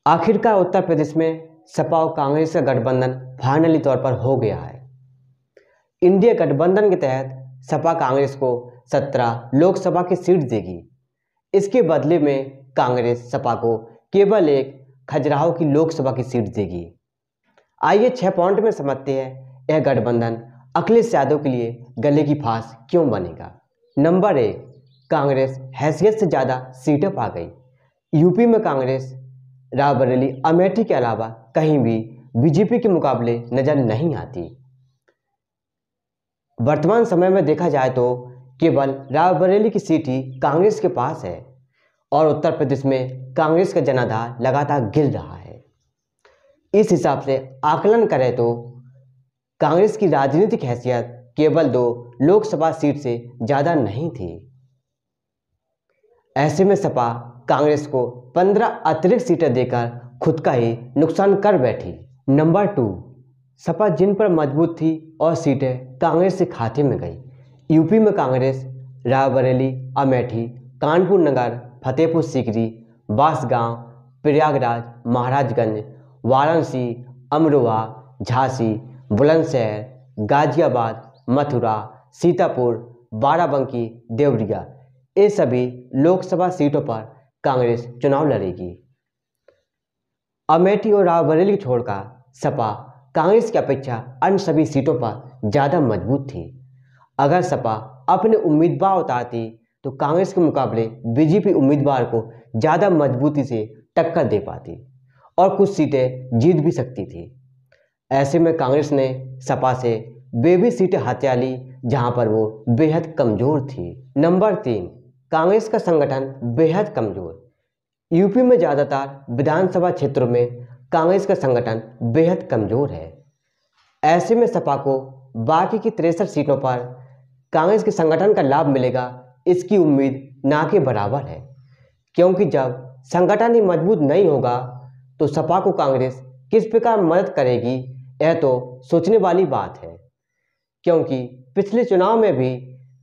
आखिरकार उत्तर प्रदेश में सपा और कांग्रेस का गठबंधन फाइनली तौर पर हो गया है। इंडिया गठबंधन के तहत सपा कांग्रेस को 17 लोकसभा की सीट देगी। इसके बदले में कांग्रेस सपा को केवल एक खजुराहो की लोकसभा की सीट देगी। आइए 6 पॉइंट में समझते हैं यह गठबंधन अखिलेश यादव के लिए गले की फांस क्यों बनेगा। नंबर 1, कांग्रेस हैसियत से ज़्यादा सीटें पा गई। यूपी में कांग्रेस रायबरेली अमेठी के अलावा कहीं भी बीजेपी के मुकाबले नजर नहीं आती। वर्तमान समय में देखा जाए तो केवल रायबरेली की सीट ही कांग्रेस के पास है और उत्तर प्रदेश में कांग्रेस का जनाधार लगातार गिर रहा है। इस हिसाब से आकलन करें तो कांग्रेस की राजनीतिक हैसियत केवल 2 लोकसभा सीट से ज़्यादा नहीं थी। ऐसे में सपा कांग्रेस को 15 अतिरिक्त सीटें देकर खुद का ही नुकसान कर बैठी। नंबर 2, सपा जिन पर मजबूत थी और सीटें कांग्रेस से खाते में गई। यूपी में कांग्रेस रायबरेली, अमेठी, कानपुर नगर, फतेहपुर सीकरी, बांसगांव, प्रयागराज, महाराजगंज, वाराणसी, अमरोहा, झांसी, बुलंदशहर, गाजियाबाद, मथुरा, सीतापुर, बाराबंकी, देवरिया, ये सभी लोकसभा सीटों पर कांग्रेस चुनाव लड़ेगी। अमेठी और रायबरेली छोड़कर सपा कांग्रेस की अपेक्षा अन्य सभी सीटों पर ज़्यादा मजबूत थी। अगर सपा अपने उम्मीदवार उतारती तो कांग्रेस के मुकाबले बीजेपी उम्मीदवार को ज़्यादा मजबूती से टक्कर दे पाती और कुछ सीटें जीत भी सकती थी। ऐसे में कांग्रेस ने सपा से वे भी सीटें हथिया ली जहां पर वो बेहद कमज़ोर थी। नंबर 3, कांग्रेस का संगठन बेहद कमज़ोर। यूपी में ज़्यादातर विधानसभा क्षेत्रों में कांग्रेस का संगठन बेहद कमज़ोर है। ऐसे में सपा को बाकी की 63 सीटों पर कांग्रेस के संगठन का लाभ मिलेगा, इसकी उम्मीद ना के बराबर है, क्योंकि जब संगठन ही मजबूत नहीं होगा तो सपा को कांग्रेस किस प्रकार मदद करेगी, यह तो सोचने वाली बात है। क्योंकि पिछले चुनाव में भी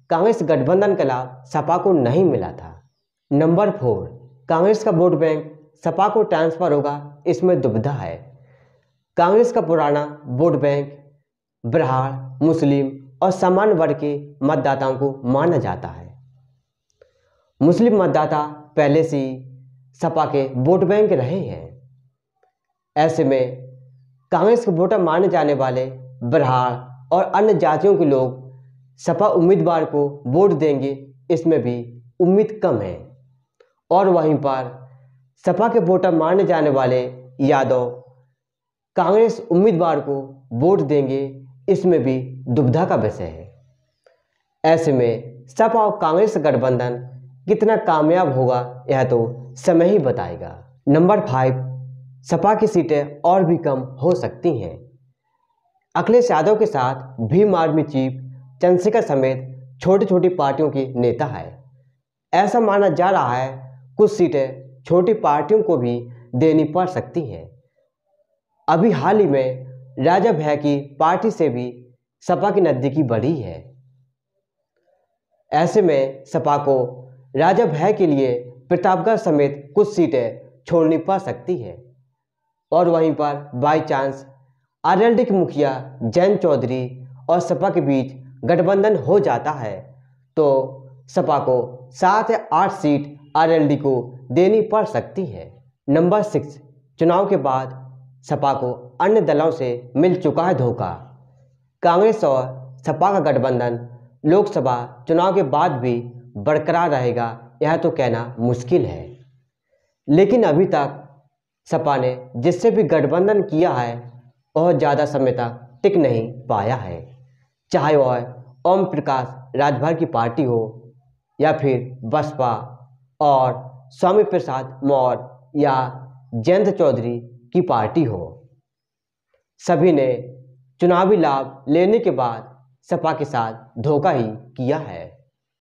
कांग्रेस गठबंधन का लाभ सपा को नहीं मिला था। नंबर 4, कांग्रेस का वोट बैंक सपा को ट्रांसफर होगा, इसमें दुविधा है। कांग्रेस का पुराना वोट बैंक बिहार, मुस्लिम और सामान्य वर्ग के मतदाताओं को माना जाता है। मुस्लिम मतदाता पहले से ही सपा के वोट बैंक रहे हैं। ऐसे में कांग्रेस के वोटर माने जाने वाले बिहार और अन्य जातियों के लोग सपा उम्मीदवार को वोट देंगे, इसमें भी उम्मीद कम है। और वहीं पर सपा के वोटर माने जाने वाले यादव कांग्रेस उम्मीदवार को वोट देंगे, इसमें भी दुविधा का विषय है। ऐसे में सपा और कांग्रेस गठबंधन कितना कामयाब होगा यह तो समय ही बताएगा। नंबर 5, सपा की सीटें और भी कम हो सकती हैं। अखिलेश यादव के साथ भीम आर्मी चीफ चंद्रशेखर समेत छोटी छोटी पार्टियों के नेता है। ऐसा माना जा रहा है कुछ सीटें छोटी पार्टियों को भी देनी पड़ सकती हैं। अभी हाल ही में राजा भैया की पार्टी से भी सपा की नज़दीकी बढ़ी है। ऐसे में सपा को राजा भैया के लिए प्रतापगढ़ समेत कुछ सीटें छोड़नी पड़ सकती है। और वहीं पर बाई चांस आरएलडी के मुखिया जयंत चौधरी और सपा के बीच गठबंधन हो जाता है तो सपा को 7 या 8 सीट आरएलडी को देनी पड़ सकती है। नंबर 6, चुनाव के बाद सपा को अन्य दलों से मिल चुका है धोखा। कांग्रेस और सपा का गठबंधन लोकसभा चुनाव के बाद भी बरकरार रहेगा, यह तो कहना मुश्किल है। लेकिन अभी तक सपा ने जिससे भी गठबंधन किया है बहुत ज़्यादा समय तक टिक नहीं पाया है, चाहे वह ओम प्रकाश राजभर की पार्टी हो या फिर बसपा और स्वामी प्रसाद मौर्य या जयंत चौधरी की पार्टी हो। सभी ने चुनावी लाभ लेने के बाद सपा के साथ धोखा ही किया है।